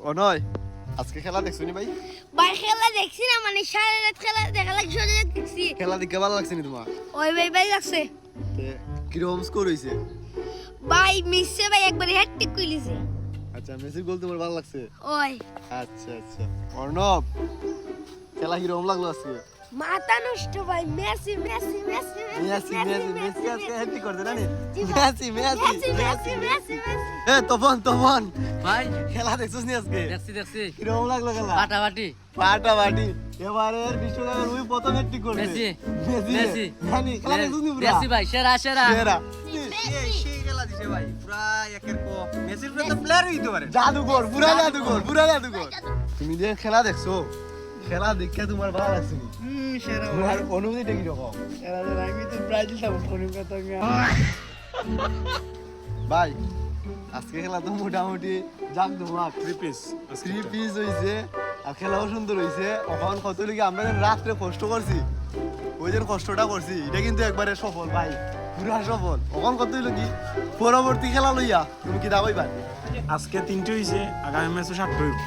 অনয় আজকে খেলা দেখছো নি ভাই? ভাই খেলা দেখছি না, মানে সারা রাত খেলা দেখা লাগছে, দেখছি। খেলা দেখে ভালো লাগছে নি তোমার? ওই ভাই ভাই লাগছে কিরকম স্কোর হয়েছে? ভাই, মিসে ভাই একবারে হ্যাটট্রিক কইলিছে। আচ্ছা, মেসির গোল তোমার ভালো লাগছে? ওই আচ্ছা আচ্ছা। অর্ণব, খেলা কিরকম লাগলো আজকে? মাথা নষ্ট ভাই, Messi Messi Messi Messi Messi Messi আজকে হ্যাট্রিক করতে জানি? জি ভাই। Messi Messi Messi Messi Messi Messi. এ তপন তপন, ভাই খেলা দেখছস নি আজকে? দেখছি কিরকম লাগলো খেলা? ফাটাফাটি ফাটাফাটি। এবারের বিশ্বকাপের ওই প্রথম হ্যাট্রিক করবে মেসি মেসি জানি খেলা দেখছস নি পুরা? মেসি ভাই সেরা সেরা সেই খেলা দিছে ভাই, পুরা একের পর মেসির পুরো তো প্লেয়ারই হইতে পারে। জাদুঘর, পুরা জাদুঘর, পুরা জাদুঘর। তুমি যে খেলা দেখছো, খেলা দেখে তোমার ভালো লাগছে নি? সেরা তোমার অনুভূতিটা কি রকম? আমি তো ব্রাজিল সাপোর্ট করি কথা আমি। ভাই আজকে খেলা তো মোটামুটি জাক জমাক, 3 পিস 3 পিস হইছে আর খেলাও সুন্দর হইছে। এখন কত লিগে আমরা যেন রাত্রে কষ্ট করছি, ওই যে কষ্টটা করছি, এটা কিন্তু একবারে সফল ভাই, পুরা সফল। এখন কত হইলো কি পরবর্তী খেলা লইয়া তুমি কি দাবাই ভাই? আজকে 3টে হইছে, আগামী ম্যাচে 7টা হইব।